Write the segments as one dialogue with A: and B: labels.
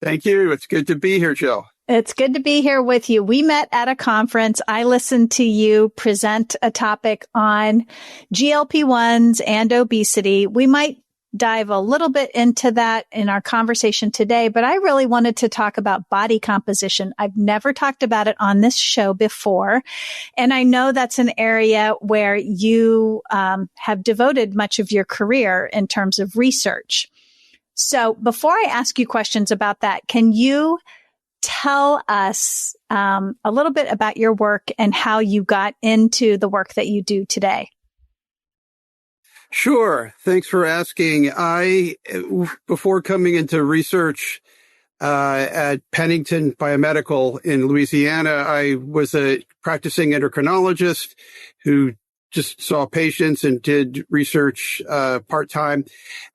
A: Thank you. It's good to be here, Jill.
B: It's good to be here with you. We met at a conference. I listened to you present a topic on GLP-1s and obesity. We might dive a little bit into that in our conversation today, but I really wanted to talk about body composition. I've never talked about it on this show before. And I know that's an area where you have devoted much of your career in terms of research. So before I ask you questions about that, can you tell us a little bit about your work and how you got into the work that you do today?
A: Sure. Thanks for asking. Before coming into research at Pennington Biomedical in Louisiana, I was a practicing endocrinologist who just saw patients and did research part-time.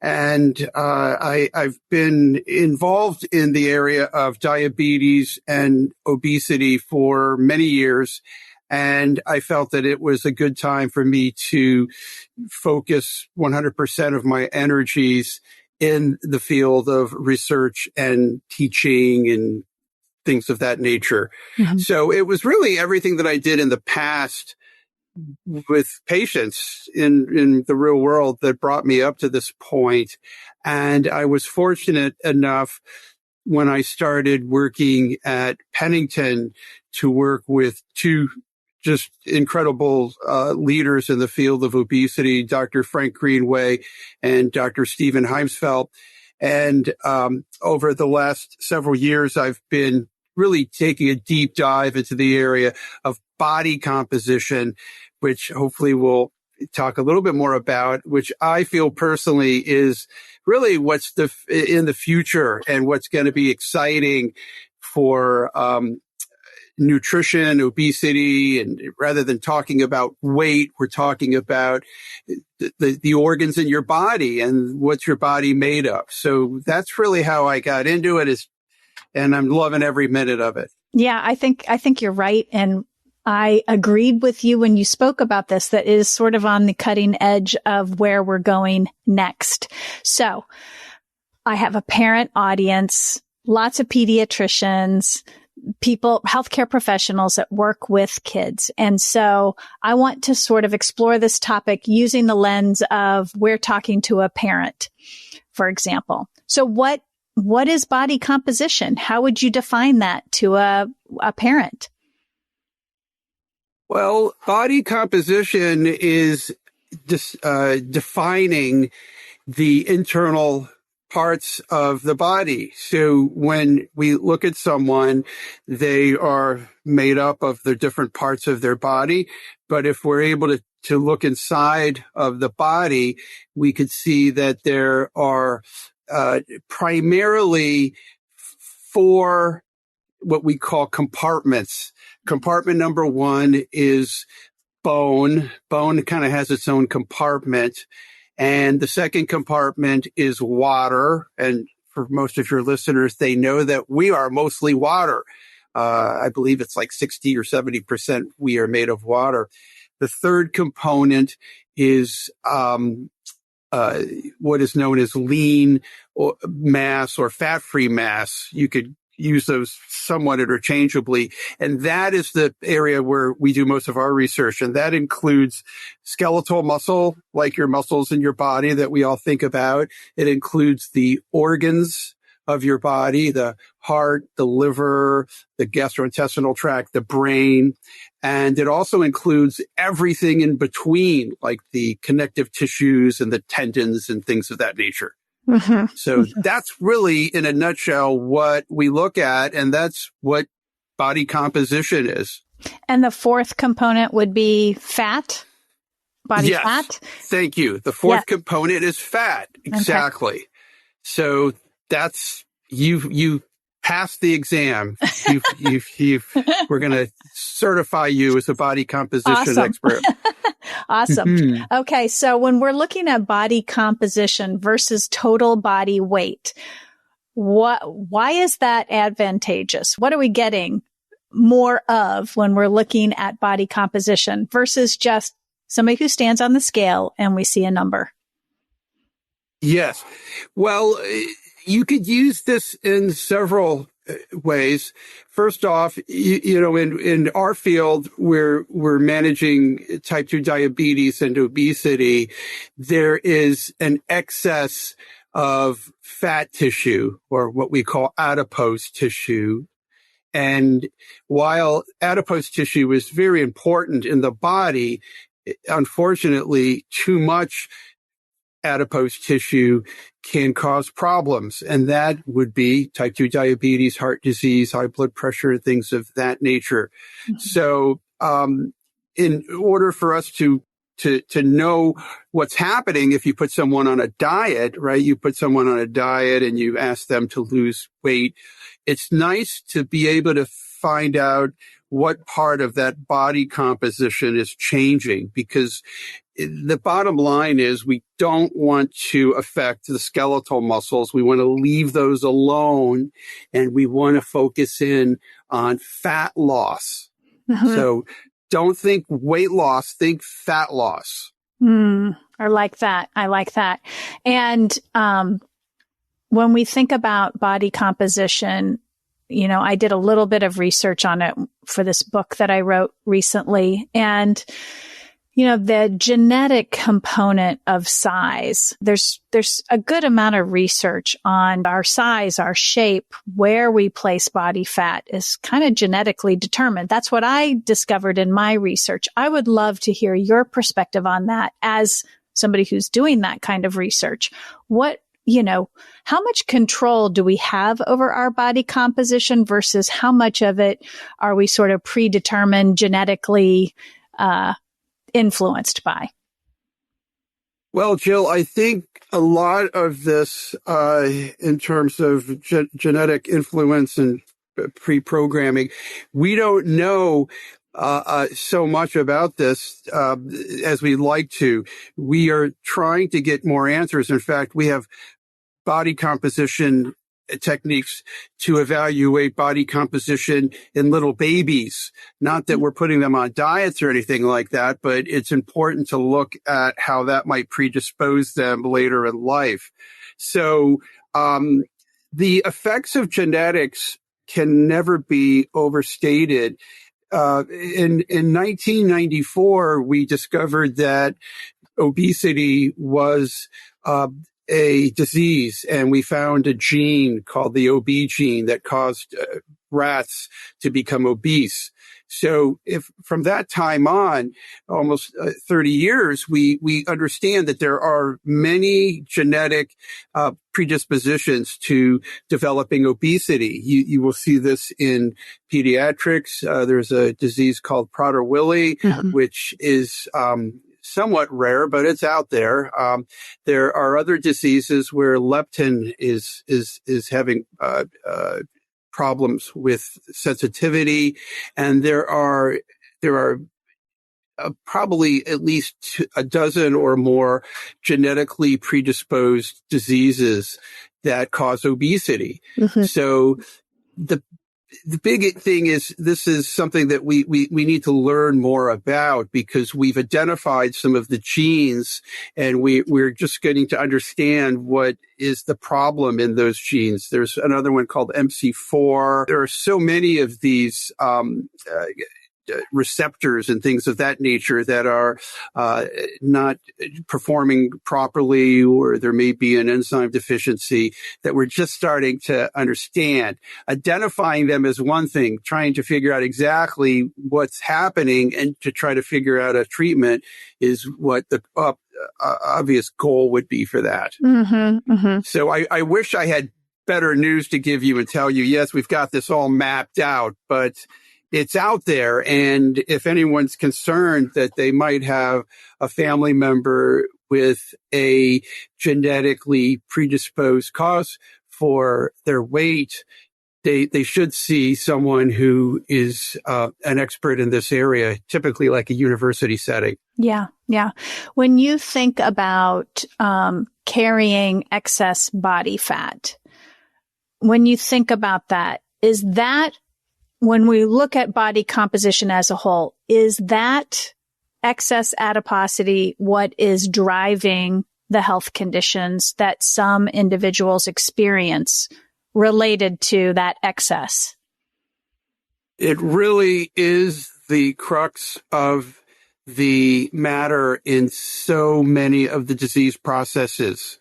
A: And I've been involved in the area of diabetes and obesity for many years. And I felt that it was a good time for me to focus 100% of my energies in the field of research and teaching and things of that nature. Mm-hmm. So it was really everything that I did in the past with patients in the real world that brought me up to this point. And I was fortunate enough when I started working at Pennington to work with two just incredible leaders in the field of obesity, Dr. Frank Greenway and Dr. Stephen Heimsfeld. And over the last several years, I've been really taking a deep dive into the area of body composition, which hopefully we'll talk a little bit more about, which I feel personally is really what's in the future and what's going to be exciting for nutrition, obesity, and rather than talking about weight, we're talking about the organs in your body and what's your body made of. So that's really how I got into it, and I'm loving every minute of it.
B: Yeah, I think you're right. And I agreed with you when you spoke about this, that is sort of on the cutting edge of where we're going next. So I have a parent audience, lots of pediatricians, people, healthcare professionals that work with kids. And so I want to sort of explore this topic using the lens of we're talking to a parent, for example. So what is body composition? How would you define that to a parent?
A: Well, body composition is defining the internal parts of the body. So when we look at someone, they are made up of the different parts of their body. But if we're able to look inside of the body, we could see that there are primarily four what we call compartments. Compartment number one is bone. Bone kind of has its own compartment. And the second compartment is water. And for most of your listeners, they know that we are mostly water. I believe it's like 60 or 70% we are made of water. The third component is what is known as lean mass or fat-free mass. You could use those somewhat interchangeably. And that is the area where we do most of our research. And that includes skeletal muscle, like your muscles in your body that we all think about. It includes the organs of your body, the heart, the liver, the gastrointestinal tract, the brain. And it also includes everything in between, like the connective tissues and the tendons and things of that nature. Mm-hmm. So that's really, in a nutshell, what we look at, and that's what body composition is.
B: And the fourth component would be fat? Body fat?
A: Thank you. The fourth component is fat. Exactly. Okay. So that's, you passed the exam. We're going to certify you as a body composition expert.
B: Awesome. Mm-hmm. Okay. So when we're looking at body composition versus total body weight, why is that advantageous? What are we getting more of when we're looking at body composition versus just somebody who stands on the scale and we see a number?
A: Yes. Well, You could use this in several ways. First off, in our field, we're managing type 2 diabetes and obesity. There is an excess of fat tissue, or what we call adipose tissue. And while adipose tissue is very important in the body, unfortunately, too much adipose tissue can cause problems. And that would be type 2 diabetes, heart disease, high blood pressure, things of that nature. Mm-hmm. So, in order for us to know what's happening, if you put someone on a diet, right? You put someone on a diet and you ask them to lose weight. It's nice to be able to find out what part of that body composition is changing, because the bottom line is we don't want to affect the skeletal muscles. We want to leave those alone, and we want to focus in on fat loss. Mm-hmm. So don't think weight loss, think fat loss.
B: I like that. And when we think about body composition, I did a little bit of research on it for this book that I wrote recently. And the genetic component of size, there's a good amount of research on our size, our shape, where we place body fat is kind of genetically determined. That's what I discovered in my research. I would love to hear your perspective on that as somebody who's doing that kind of research. How much control do we have over our body composition versus how much of it are we sort of predetermined genetically, influenced by?
A: Well, Jill, I think a lot of this, in terms of genetic influence and pre-programming, we don't know so much about this as we'd like to. We are trying to get more answers. In fact, we have body composition techniques to evaluate body composition in little babies. Not that we're putting them on diets or anything like that, but it's important to look at how that might predispose them later in life. So, the effects of genetics can never be overstated. In 1994, we discovered that obesity was, a disease, and we found a gene called the OB gene that caused rats to become obese. So if from that time on, almost 30 years, we understand that there are many genetic predispositions to developing obesity. You will see this in pediatrics. There's a disease called Prader-Willi, mm-hmm. which is somewhat rare, but it's out there. There are other diseases where leptin is having problems with sensitivity, and there are probably at least a dozen or more genetically predisposed diseases that cause obesity. Mm-hmm. So the big thing is this is something that we need to learn more about, because we've identified some of the genes, and we're just getting to understand what is the problem in those genes. There's another one called MC4. There are so many of these receptors and things of that nature that are not performing properly, or there may be an enzyme deficiency that we're just starting to understand. Identifying them is one thing, trying to figure out exactly what's happening and to try to figure out a treatment is what the obvious goal would be for that. Mm-hmm, mm-hmm. So I wish I had better news to give you and tell you, yes, we've got this all mapped out, but it's out there. And if anyone's concerned that they might have a family member with a genetically predisposed cause for their weight, they should see someone who is an expert in this area, typically like a university setting.
B: Yeah. Yeah. When you think about carrying excess body fat, when you think about that, is that when we look at body composition as a whole, is that excess adiposity what is driving the health conditions that some individuals experience related to that excess?
A: It really is the crux of the matter in so many of the disease processes.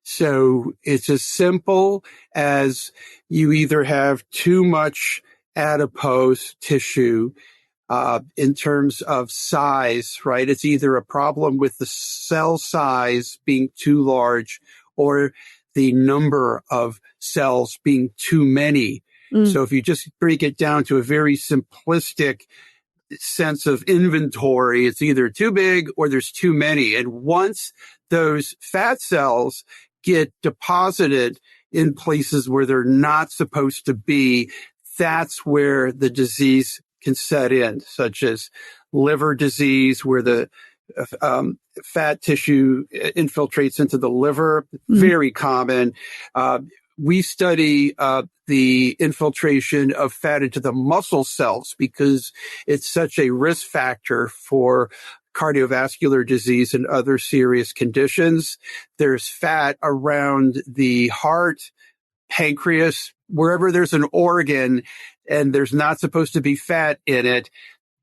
A: So it's as simple as you either have too much adipose tissue in terms of size, right? It's either a problem with the cell size being too large or the number of cells being too many. So if you just break it down to a very simplistic sense of inventory, it's either too big or there's too many. And once those fat cells get deposited in places where they're not supposed to be, that's where the disease can set in, such as liver disease, where the fat tissue infiltrates into the liver. Very common. We study the infiltration of fat into the muscle cells because it's such a risk factor for cardiovascular disease and other serious conditions. There's fat around the heart, pancreas, wherever there's an organ and there's not supposed to be fat in it.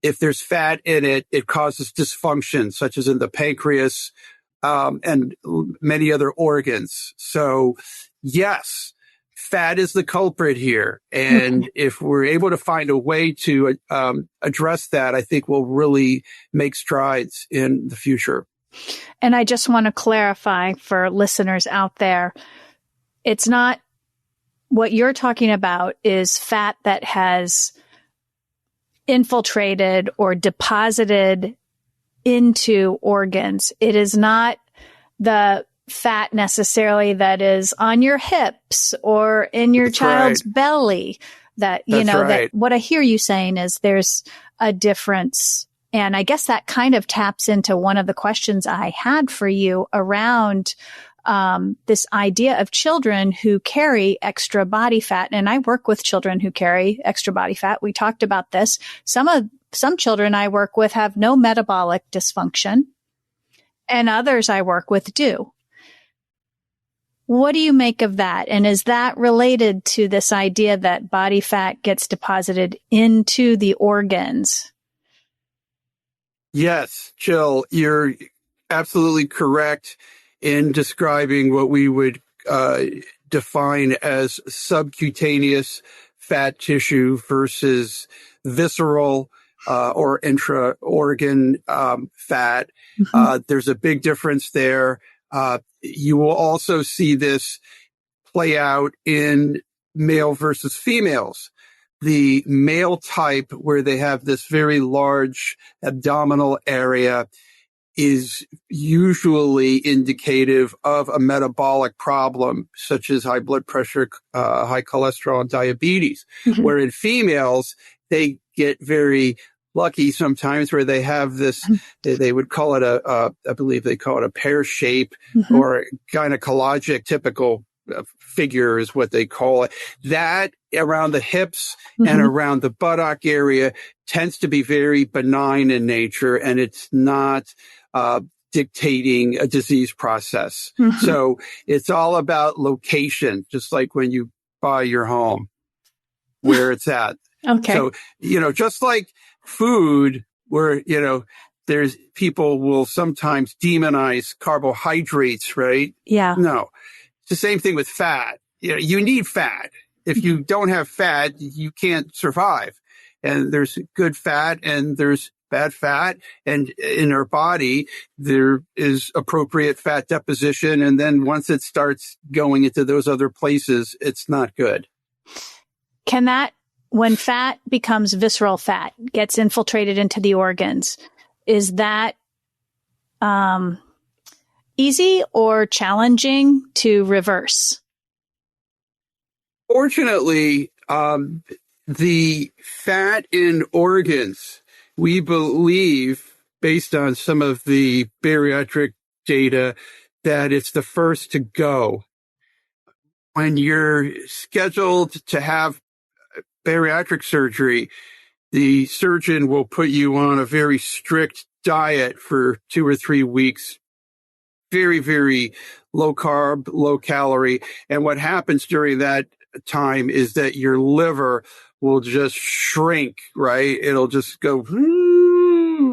A: If there's fat in it, it causes dysfunction, such as in the pancreas, and many other organs. So yes, fat is the culprit here. And if we're able to find a way to address that, I think we'll really make strides in the future.
B: And I just want to clarify for listeners out there, it's not what you're talking about is fat that has infiltrated or deposited into organs. It is not the fat necessarily that is on your hips or in your child's belly that, that what I hear you saying is there's a difference. And I guess that kind of taps into one of the questions I had for you around this idea of children who carry extra body fat. And I work with children who carry extra body fat. We talked about this. Some children I work with have no metabolic dysfunction, and others I work with do. What do you make of that? And is that related to this idea that body fat gets deposited into the organs?
A: Yes, Jill, you're absolutely correct in describing what we would define as subcutaneous fat tissue versus visceral or intra-organ fat. There's a big difference there. You will also see this play out in male versus females. The male type, where they have this very large abdominal area, is usually indicative of a metabolic problem, such as high blood pressure, high cholesterol, and diabetes. Where in females, they get very lucky sometimes where they have this, they would call it I believe they call it a pear shape or gynecologic typical figure is what they call it. That around the hips and around the buttock area tends to be very benign in nature, and it's not dictating a disease process. So it's all about location, just like when you buy your home, where it's at.
B: Okay.
A: So, just like food, where, there's people will sometimes demonize carbohydrates, right?
B: Yeah.
A: No, it's the same thing with fat. You need fat. If you don't have fat, you can't survive. And there's good fat and there's bad fat. And in our body, there is appropriate fat deposition. And then once it starts going into those other places, it's not good.
B: When fat becomes visceral fat, gets infiltrated into the organs, is that easy or challenging to reverse?
A: Fortunately, the fat in organs, we believe, based on some of the bariatric data, that it's the first to go. When you're scheduled to have bariatric surgery, the surgeon will put you on a very strict diet for 2 or 3 weeks very, very low carb, low calorie. And what happens during that time is that your liver will just shrink, right? It'll just go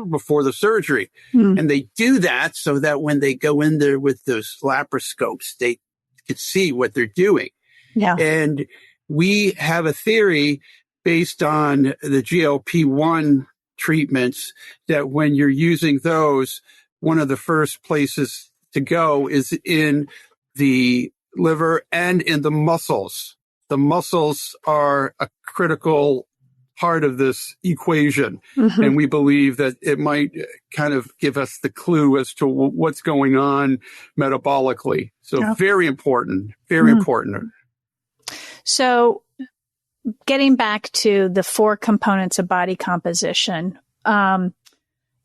A: before the surgery. And they do that so that when they go in there with those laparoscopes, they can see what they're doing.
B: Yeah.
A: And we have a theory based on the GLP-1 treatments that when you're using those, one of the first places to go is in the liver and in the muscles. The muscles are a critical part of this equation. And we believe that it might kind of give us the clue as to what's going on metabolically. So very important, very important.
B: So getting back to the 4 components of body composition,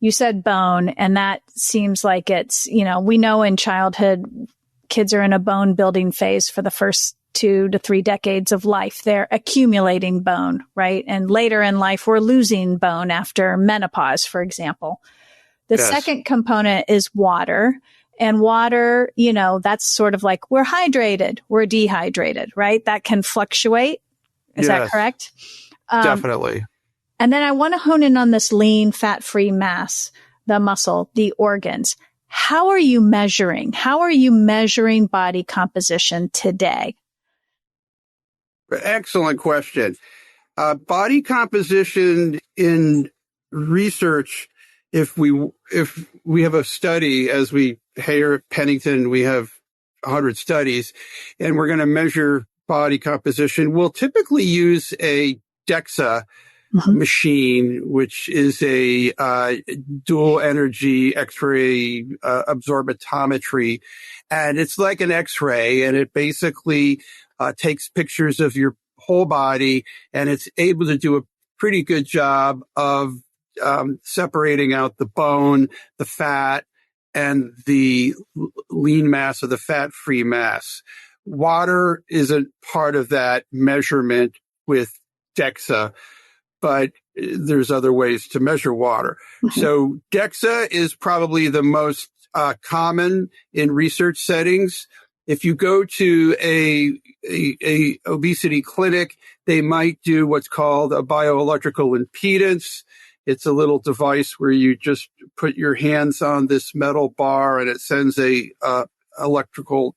B: you said bone, and that seems like it's, we know in childhood, kids are in a bone building phase for the first 2 to 3 decades of life. They're accumulating bone, right? And later in life, we're losing bone after menopause, for example. The second component is water. And water, that's sort of like we're hydrated, we're dehydrated, right? That can fluctuate. Is that correct?
A: Definitely.
B: And then I want to hone in on this lean, fat-free mass, the muscle, the organs. How are you measuring? How are you measuring body composition today?
A: Excellent question. Body composition in research, if we have a study, as we here at Pennington, we have 100 studies, and we're going to measure body composition, we'll typically use a DEXA machine, which is a dual energy X-ray absorptiometry. And it's like an X-ray, and it basically takes pictures of your whole body, and it's able to do a pretty good job of separating out the bone, the fat, and the lean mass or the fat-free mass. Water isn't part of that measurement with DEXA, but there's other ways to measure water. So DEXA is probably the most common in research settings. If you go to a obesity clinic, they might do what's called a bioelectrical impedance. It's a little device where you just put your hands on this metal bar and it sends a electrical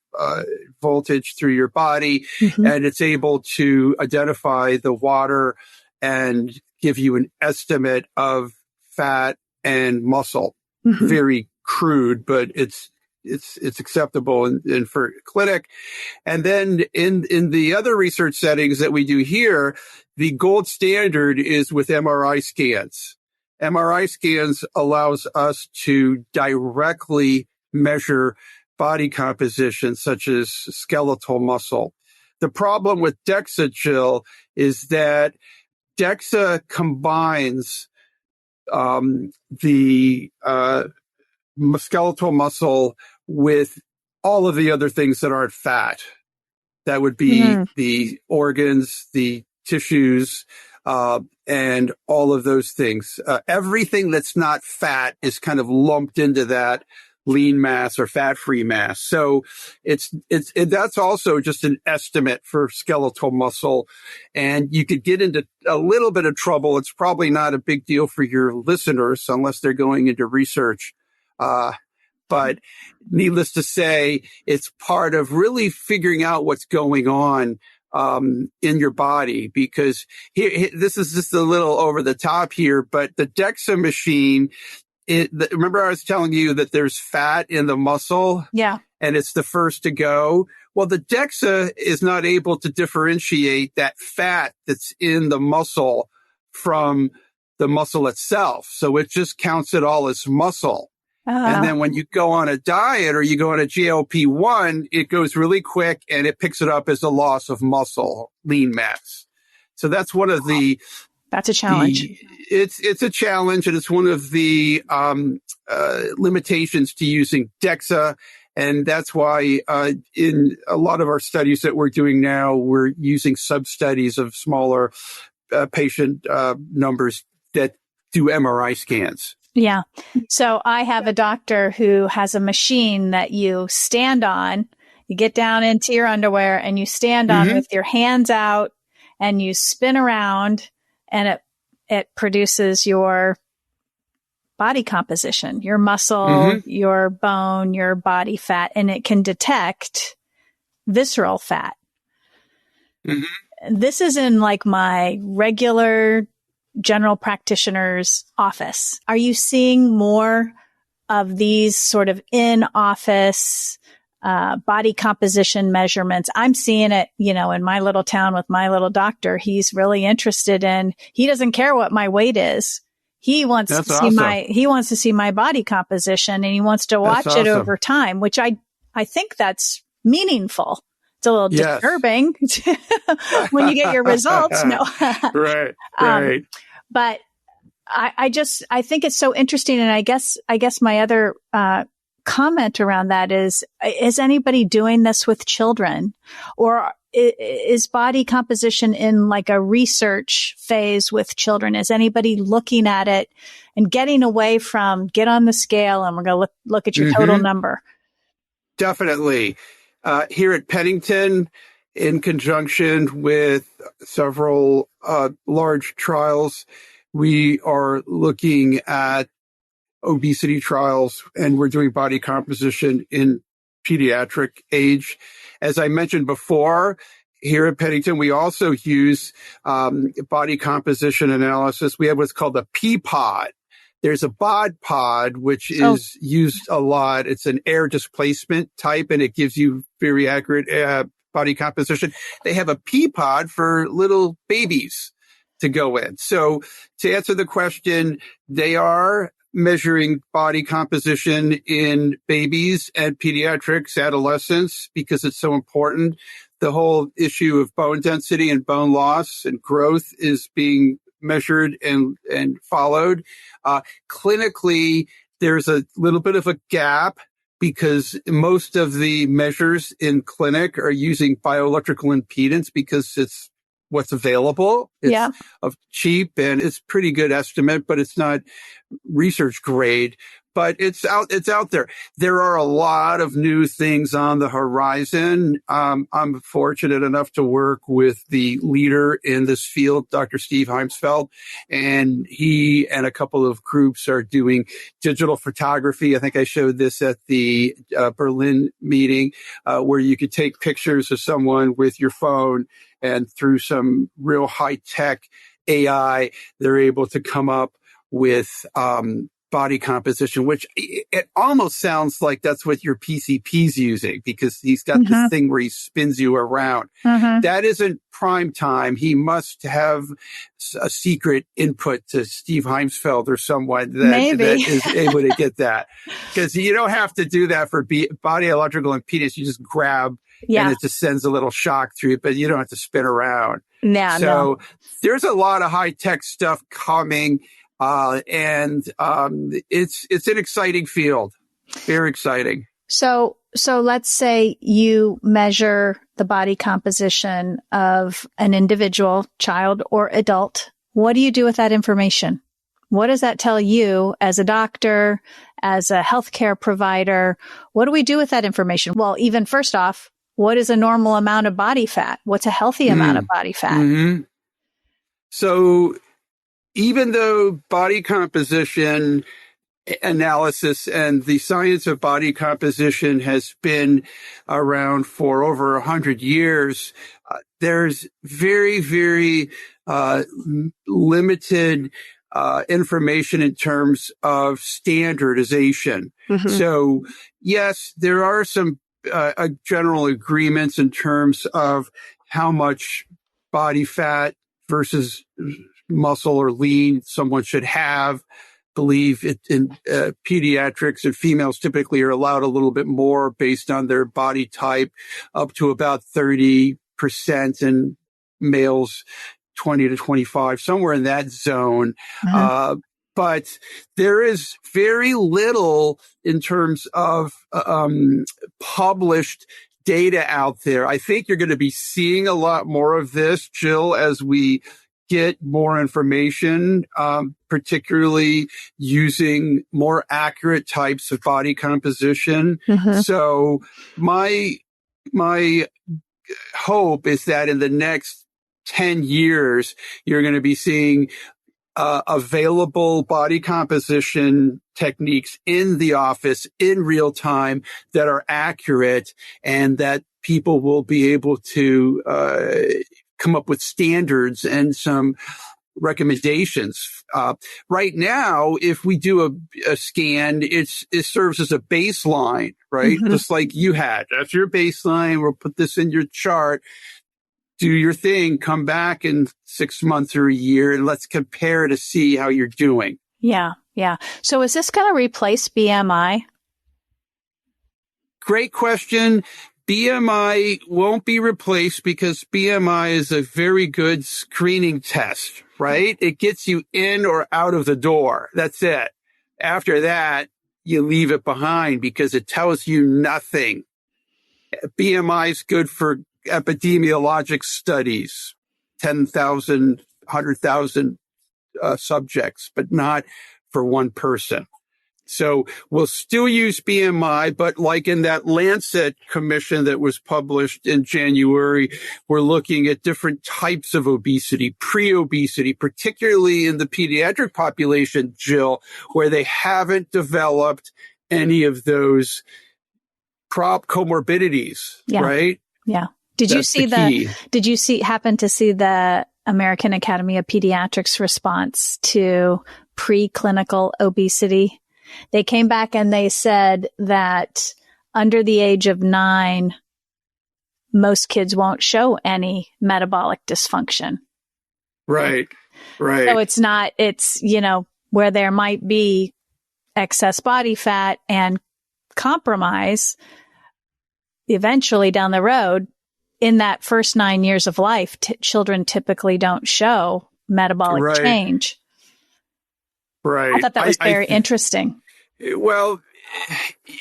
A: voltage through your body, and it's able to identify the water and give you an estimate of fat and muscle. Very crude, but it's acceptable in for clinic. And then in the other research settings that we do here, the gold standard is with MRI scans. MRI scans allows us to directly measure body composition, such as skeletal muscle. The problem with DEXA, Jill, is that DEXA combines the skeletal muscle with all of the other things that aren't fat. That would be the organs, the tissues, and all of those things. Everything that's not fat is kind of lumped into that lean mass or fat-free mass. So that's also just an estimate for skeletal muscle. And you could get into a little bit of trouble. It's probably not a big deal for your listeners unless they're going into research. But needless to say, it's part of really figuring out what's going on in your body, because this is just a little over the top here, but the DEXA machine, remember I was telling you that there's fat in the muscle?
B: Yeah.
A: And it's the first to go. Well, the DEXA is not able to differentiate that fat that's in the muscle from the muscle itself. So it just counts it all as muscle. And then when you go on a diet or you go on a GLP-1, it goes really quick and it picks it up as a loss of muscle, lean mass. So that's one of the...
B: That's a challenge.
A: It's a challenge, and it's one of the limitations to using DEXA. And that's why in a lot of our studies that we're doing now, we're using sub-studies of smaller patient numbers that do MRI scans.
B: Yeah. So I have a doctor who has a machine that you stand on. You get down into your underwear and you stand on with your hands out and you spin around, and it produces your body composition, your muscle, your bone, your body fat, and it can detect visceral fat. This is in like my regular general practitioner's office. Are you seeing more of these sort of in-office body composition measurements? I'm seeing it, in my little town with my little doctor. He's really interested he doesn't care what my weight is. He wants to see my body composition, and he wants to watch it over time, which I think that's meaningful. It's a little disturbing when you get your results. No.
A: Right.
B: But I think it's so interesting. And I guess my other, comment around that is anybody doing this with children, or is body composition in like a research phase with children? Is anybody looking at it and getting away from get on the scale and we're going to look at your total number?
A: Definitely. Here at Pennington, in conjunction with several large trials, we are looking at obesity trials, and we're doing body composition in pediatric age. As I mentioned before, here at Pennington, we also use body composition analysis. We have what's called a P-pod. There's a bod pod, which is used a lot. It's an air displacement type, and it gives you very accurate body composition. They have a P-pod for little babies to go in. So to answer the question, they are measuring body composition in babies and pediatrics, adolescents, because it's so important. The whole issue of bone density and bone loss and growth is being measured and followed. Clinically, there's a little bit of a gap because most of the measures in clinic are using bioelectrical impedance because it's what's available. It's cheap and it's pretty good estimate, but it's not research grade. But it's out there. There are a lot of new things on the horizon. I'm fortunate enough to work with the leader in this field, Dr. Steve Heimsfeld, and he and a couple of groups are doing digital photography. I think I showed this at the Berlin meeting, where you could take pictures of someone with your phone, and through some real high-tech AI, they're able to come up with body composition, which it almost sounds like that's what your PCP's using, because he's got this thing where he spins you around. That isn't prime time. He must have a secret input to Steve Heimsfeld or someone that is able to get that, because you don't have to do that for body electrical impedance. You just grab and it just sends a little shock through it, but you don't have to spin around. There's a lot of high tech stuff coming. And it's an exciting field. Very exciting.
B: So let's say you measure the body composition of an individual, child or adult. What do you do with that information? What does that tell you as a doctor, as a healthcare provider? What do we do with that information? Well, even first off, what is a normal amount of body fat? What's a healthy amount of body fat?
A: So even though body composition analysis and the science of body composition has been around for over 100 years, there's very, very limited information in terms of standardization. So yes, there are some general agreements in terms of how much body fat versus muscle or lean someone should have. Believe it in pediatrics, and females typically are allowed a little bit more based on their body type, up to about 30%, and males 20 to 25, somewhere in that zone. But there is very little in terms of published data out there. I think you're going to be seeing a lot more of this, Jill, as we get more information, particularly using more accurate types of body composition.
B: Mm-hmm.
A: So my hope is that in the next 10 years, you're going to be seeing available body composition techniques in the office in real time that are accurate, and that people will be able to come up with standards and some recommendations. Right now, if we do a scan, it serves as a baseline, right?
B: Mm-hmm.
A: Just like you had. That's your baseline. We'll put this in your chart. Do your thing, come back in 6 months or a year, and let's compare to see how you're doing.
B: Yeah. Yeah. So is this going to replace BMI?
A: Great question. BMI won't be replaced because BMI is a very good screening test, right? It gets you in or out of the door. That's it. After that, you leave it behind because it tells you nothing. BMI is good for epidemiologic studies, 10,000, 100,000 subjects, but not for one person. So we'll still use BMI, but like in that Lancet commission that was published in January, we're looking at different types of obesity, pre-obesity, particularly in the pediatric population, Jill, where they haven't developed any of those comorbidities, right?
B: Yeah. Did you happen to see the American Academy of Pediatrics response to preclinical obesity? They came back and they said that under the age of 9, most kids won't show any metabolic dysfunction.
A: Right. Right.
B: So it's, where there might be excess body fat and compromise eventually down the road. In that first 9 years of life, children typically don't show metabolic change.
A: Right.
B: I thought that was very interesting.
A: Well,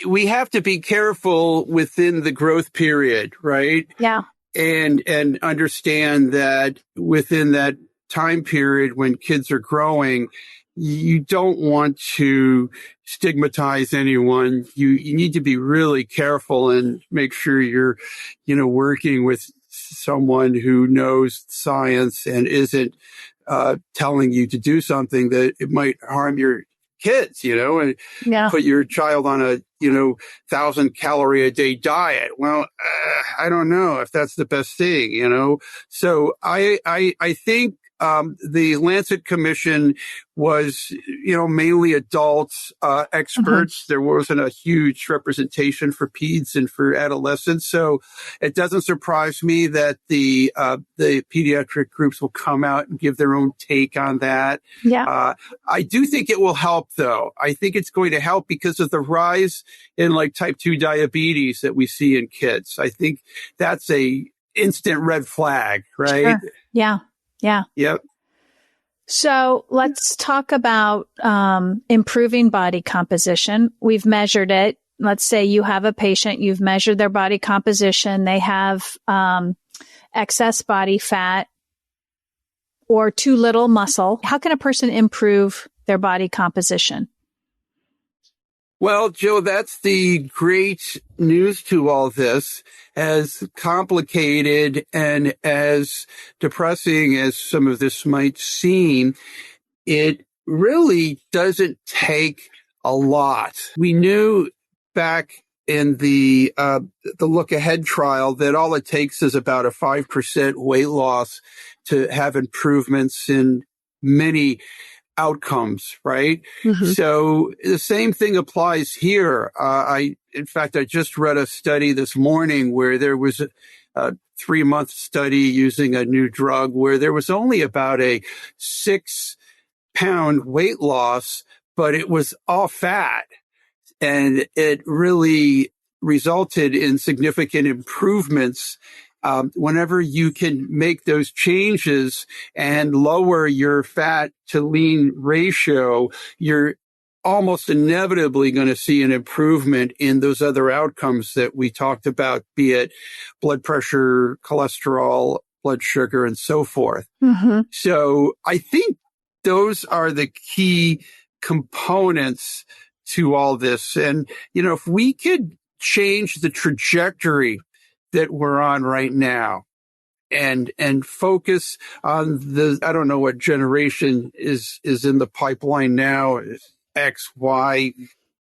A: we have to be careful within the growth period, right?
B: Yeah.
A: And understand that within that time period when kids are growing, you don't want to stigmatize anyone. You need to be really careful and make sure you're, working with someone who knows science and isn't telling you to do something that it might harm your kids, and put your child on a, 1,000-calorie a day diet. Well, I don't know if that's the best thing, So I think the Lancet Commission was, mainly adults, experts. Mm-hmm. There wasn't a huge representation for peds and for adolescents. So it doesn't surprise me that the pediatric groups will come out and give their own take on that.
B: Yeah.
A: I do think it will help, though. I think it's going to help because of the rise in type 2 diabetes that we see in kids. I think that's a instant red flag, right?
B: Sure. Yeah. Yeah.
A: Yep.
B: So let's talk about improving body composition. We've measured it. Let's say you have a patient, you've measured their body composition. They have excess body fat or too little muscle. How can a person improve their body composition?
A: Well, Joe, that's the great news to all this. As complicated and as depressing as some of this might seem, it really doesn't take a lot. We knew back in the Look Ahead trial that all it takes is about a 5% weight loss to have improvements in many outcomes, right? Mm-hmm. So the same thing applies here. In fact, I just read a study this morning where there was a 3-month study using a new drug where there was only about a 6-pound weight loss, but it was all fat. And it really resulted in significant improvements. Whenever you can make those changes and lower your fat to lean ratio, you're almost inevitably going to see an improvement in those other outcomes that we talked about, be it blood pressure, cholesterol, blood sugar, and so forth.
B: Mm-hmm.
A: So I think those are the key components to all this. And, if we could change the trajectory that we're on right now and focus on I don't know what generation is in the pipeline now, X, Y,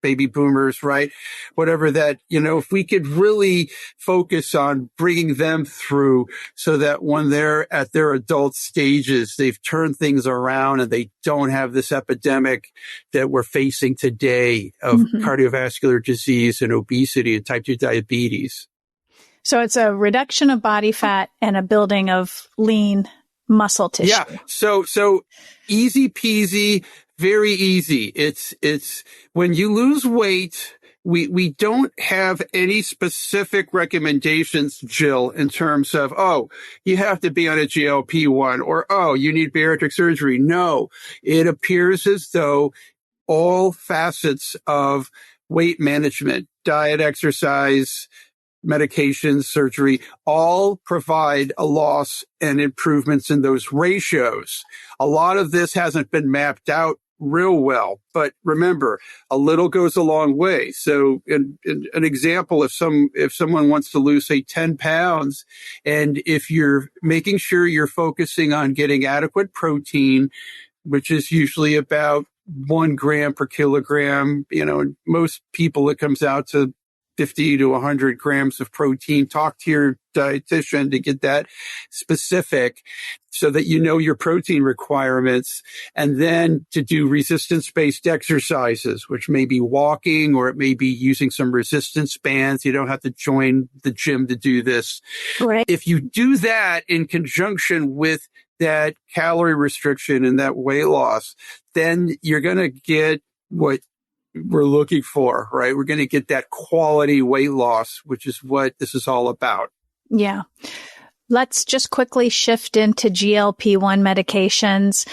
A: baby boomers, right? Whatever that, if we could really focus on bringing them through so that when they're at their adult stages, they've turned things around and they don't have this epidemic that we're facing today of cardiovascular disease and obesity and type 2 diabetes.
B: So it's a reduction of body fat and a building of lean muscle tissue.
A: Yeah. So easy peasy. Very easy. It's when you lose weight, we don't have any specific recommendations, Jill, in terms of, you have to be on a GLP-1 or, you need bariatric surgery. No, it appears as though all facets of weight management, diet, exercise, medications, surgery, all provide a loss and improvements in those ratios. A lot of this hasn't been mapped out real well, but remember, a little goes a long way. So in an example, if someone wants to lose, say, 10 pounds, and if you're making sure you're focusing on getting adequate protein, which is usually about 1 gram per kilogram, most people it comes out to 50 to 100 grams of protein. Talk to your dietitian to get that specific so that you know your protein requirements, and then to do resistance-based exercises, which may be walking or it may be using some resistance bands. You don't have to join the gym to do this.
B: Right.
A: If you do that in conjunction with that calorie restriction and that weight loss, then you're going to get what we're looking for, right? We're going to get that quality weight loss, which is what this is all about.
B: Yeah. Let's just quickly shift into GLP-1 medications.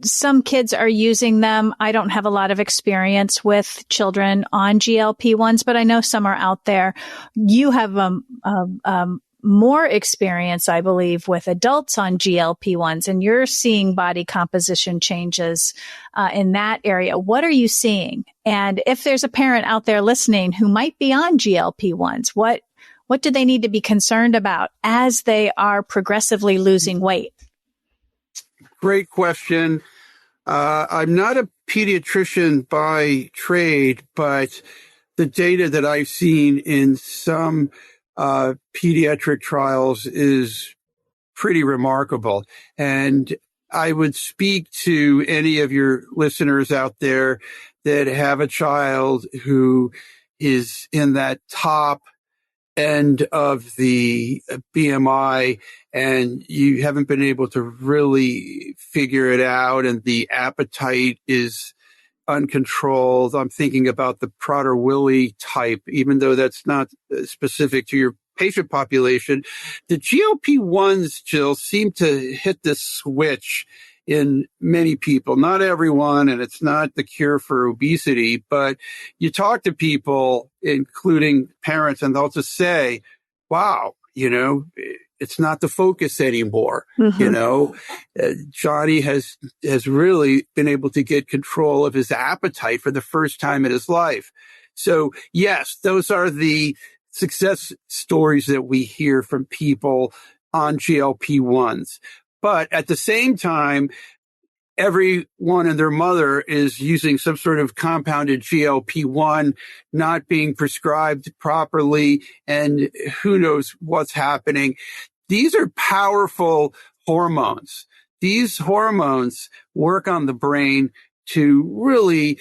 B: Some kids are using them. I don't have a lot of experience with children on GLP-1s, but I know some are out there. You have more experience, I believe, with adults on GLP-1s, and you're seeing body composition changes in that area. What are you seeing? And if there's a parent out there listening who might be on GLP-1s, what do they need to be concerned about as they are progressively losing weight?
A: Great question. I'm not a pediatrician by trade, but the data that I've seen in some pediatric trials is pretty remarkable. And I would speak to any of your listeners out there that have a child who is in that top end of the BMI and you haven't been able to really figure it out and the appetite is uncontrolled. I'm thinking about the Prader-Willi type, even though that's not specific to your patient population. The GLP-1s, Jill, seem to hit this switch in many people, not everyone, and it's not the cure for obesity, but you talk to people, including parents, and they'll just say, wow, it's not the focus anymore. Johnny has really been able to get control of his appetite for the first time in his life. So yes, those are the success stories that we hear from people on GLP-1s. But at the same time, everyone and their mother is using some sort of compounded GLP-1, not being prescribed properly, and who knows what's happening. These are powerful hormones. These hormones work on the brain to really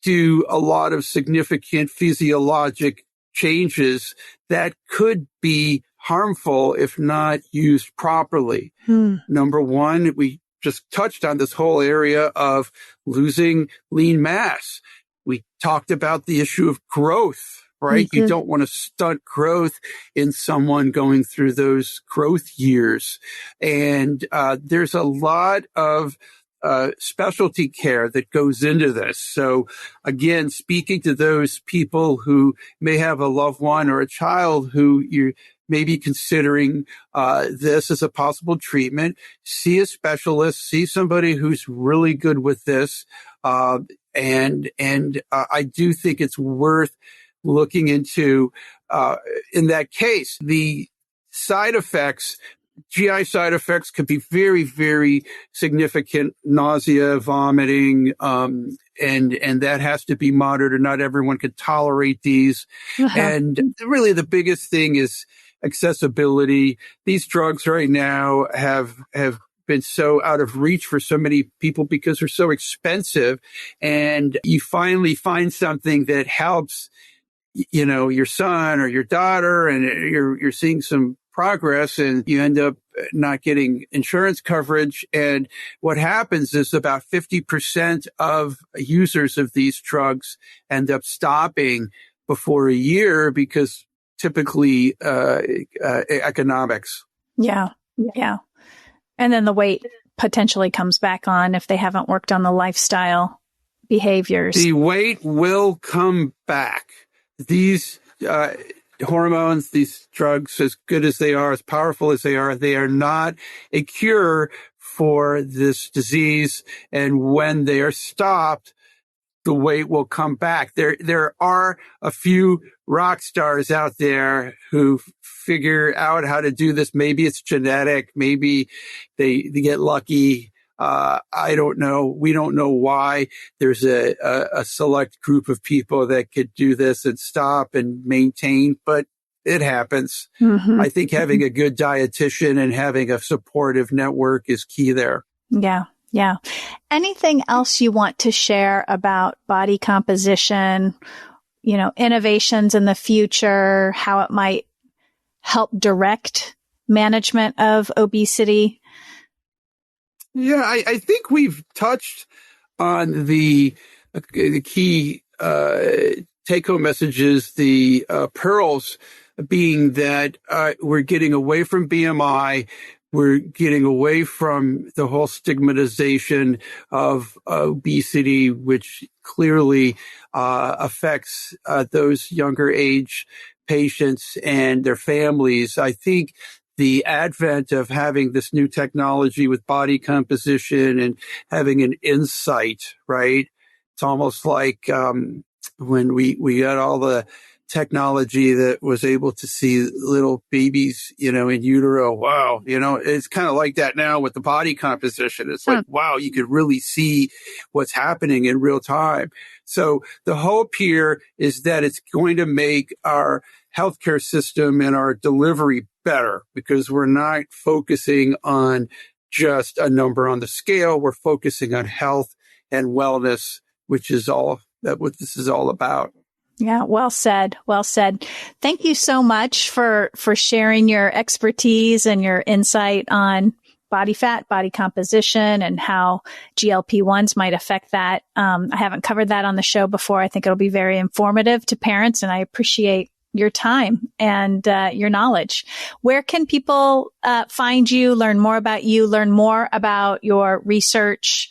A: do a lot of significant physiologic changes that could be harmful if not used properly. Number one, we just touched on this whole area of losing lean mass. We talked about the issue of growth, right? You don't want to stunt growth in someone going through those growth years. And there's a lot of specialty care that goes into this. So again, speaking to those people who may have a loved one or a child who you're maybe considering this as a possible treatment, see a specialist, see somebody who's really good with this. And I do think it's worth looking into, in that case, the side effects. GI side effects could be very, very significant: nausea, vomiting, and that has to be monitored. Not everyone can tolerate these. And really the biggest thing is accessibility. These drugs right now have been so out of reach for so many people because they're so expensive. And you finally find something that helps, your son or your daughter, and you're seeing some progress, and you end up not getting insurance coverage. And what happens is about 50% of users of these drugs end up stopping before a year because typically economics.
B: Yeah. And then the weight potentially comes back on if they haven't worked on the lifestyle behaviors.
A: The weight will come back. These hormones, these drugs, as good as they are, as powerful as they are not a cure for this disease. And when they are stopped, the weight will come back. There are a few rock stars out there who figure out how to do this. Maybe it's genetic. Maybe they get lucky. I don't know. We don't know why. There's a select group of people that could do this and stop and maintain, but it happens. Mm-hmm. I think having a good dietitian and having a supportive network is key there.
B: Yeah. Anything else you want to share about body composition, innovations in the future, how it might help direct management of obesity?
A: Yeah, I think we've touched on the key take-home messages, the pearls being that we're getting away from BMI. We're getting away from the whole stigmatization of obesity, which clearly affects those younger age patients and their families. I think the advent of having this new technology with body composition and having an insight, right? It's almost like when we got all the technology that was able to see little babies, in utero. Wow. It's kind of like that now with the body composition. It's like, wow, you could really see what's happening in real time. So the hope here is that it's going to make our healthcare system and our delivery better, because we're not focusing on just a number on the scale. We're focusing on health and wellness, which is all that what this is all about.
B: Yeah, well said. Well said. Thank you so much for sharing your expertise and your insight on body fat, body composition, and how GLP-1s might affect that. I haven't covered that on the show before. I think it'll be very informative to parents, and I appreciate your time and your knowledge. Where can people find you, learn more about you, learn more about your research?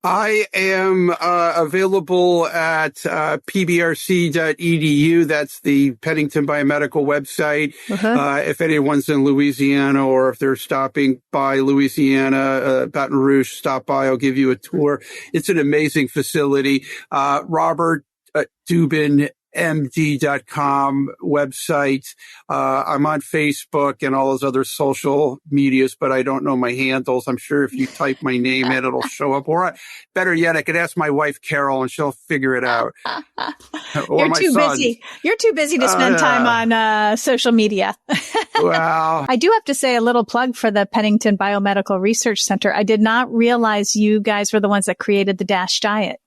A: I am available at pbrc.edu. That's the Pennington Biomedical website. If anyone's in Louisiana, or if they're stopping by Louisiana, Baton Rouge, stop by. I'll give you a tour. It's an amazing facility. Robert Dubin MD.com website. I'm on Facebook and all those other social medias, but I don't know my handles. I'm sure if you type my name in, it'll show up. Or better yet, I could ask my wife, Carol, and she'll figure it out. Or
B: You're too busy. You're too busy to spend time on social media.
A: Wow.
B: I do have to say a little plug for the Pennington Biomedical Research Center. I did not realize you guys were the ones that created the DASH diet.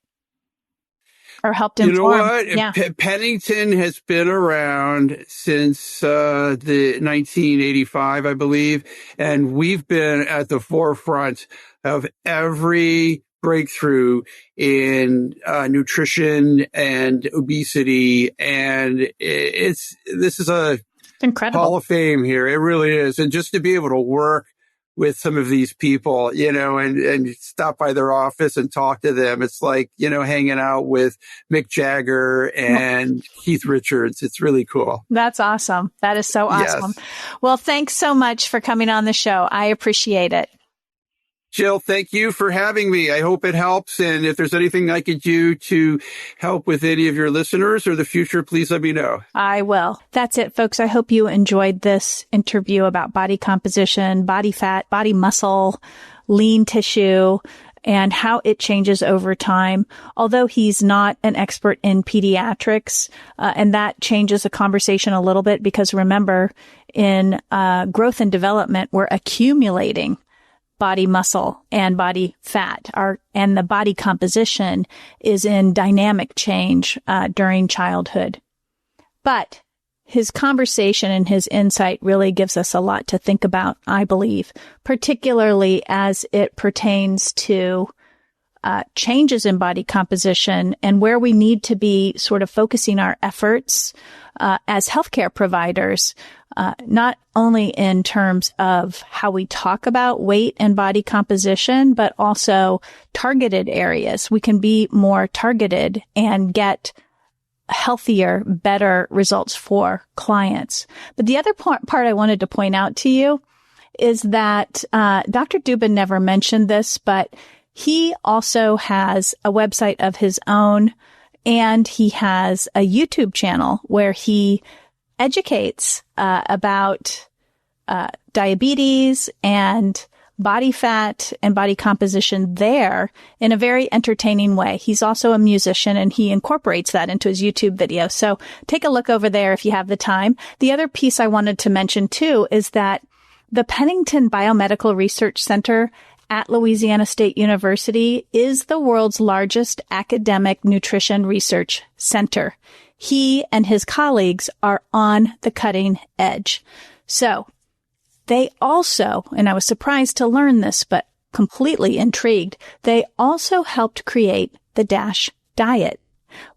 B: Or helped inform.
A: You know what?
B: Yeah.
A: Pennington has been around since the 1985, I believe, and we've been at the forefront of every breakthrough in nutrition and obesity, and this is a
B: incredible
A: Hall of Fame here. It really is, and just to be able to work with some of these people, and stop by their office and talk to them. It's like, hanging out with Mick Jagger and Keith Richards. It's really cool.
B: That's awesome. That is so awesome. Yes. Well, thanks so much for coming on the show. I appreciate it.
A: Jill, thank you for having me. I hope it helps. And if there's anything I could do to help with any of your listeners or the future, please let me know.
B: I will. That's it, folks. I hope you enjoyed this interview about body composition, body fat, body muscle, lean tissue, and how it changes over time. Although he's not an expert in pediatrics, and that changes the conversation a little bit because remember, in growth and development, we're accumulating body muscle and body fat, and the body composition is in dynamic change during childhood. But his conversation and his insight really gives us a lot to think about, I believe, particularly as it pertains to changes in body composition and where we need to be sort of focusing our efforts as healthcare providers, not only in terms of how we talk about weight and body composition, but also targeted areas. We can be more targeted and get healthier, better results for clients. But the other part I wanted to point out to you is that Dr. Dubin never mentioned this, but he also has a website of his own, and he has a YouTube channel where he educates about diabetes and body fat and body composition there in a very entertaining way. He's also a musician, and he incorporates that into his YouTube video. So take a look over there if you have the time. The other piece I wanted to mention too is that the Pennington Biomedical Research Center at Louisiana State University is the world's largest academic nutrition research center. He and his colleagues are on the cutting edge. So they also, and I was surprised to learn this, but completely intrigued, they also helped create the DASH diet,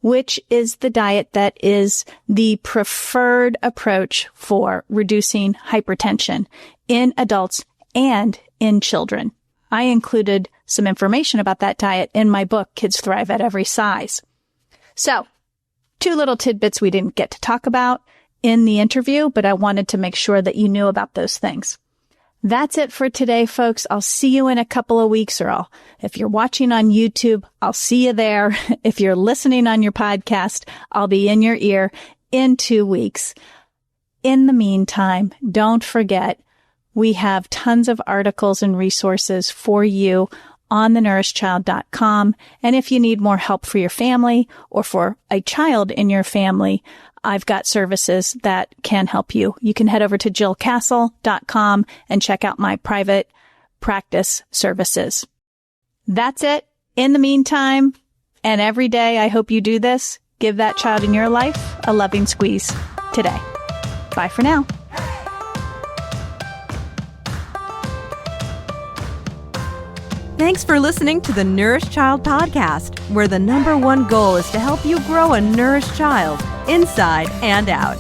B: which is the diet that is the preferred approach for reducing hypertension in adults and in children. I included some information about that diet in my book, Kids Thrive at Every Size. So, 2 little tidbits we didn't get to talk about in the interview, but I wanted to make sure that you knew about those things. That's it for today, folks. I'll see you in a couple of weeks, or if you're watching on YouTube, I'll see you there. If you're listening on your podcast, I'll be in your ear in 2 weeks. In the meantime, don't forget, we have tons of articles and resources for you on thenourished.child.com. And if you need more help for your family or for a child in your family, I've got services that can help you. You can head over to jillcastle.com and check out my private practice services. That's it. In the meantime, and every day, I hope you do this. Give that child in your life a loving squeeze today. Bye for now.
C: Thanks for listening to the Nourished Child Podcast, where the #1 goal is to help you grow a nourished child inside and out.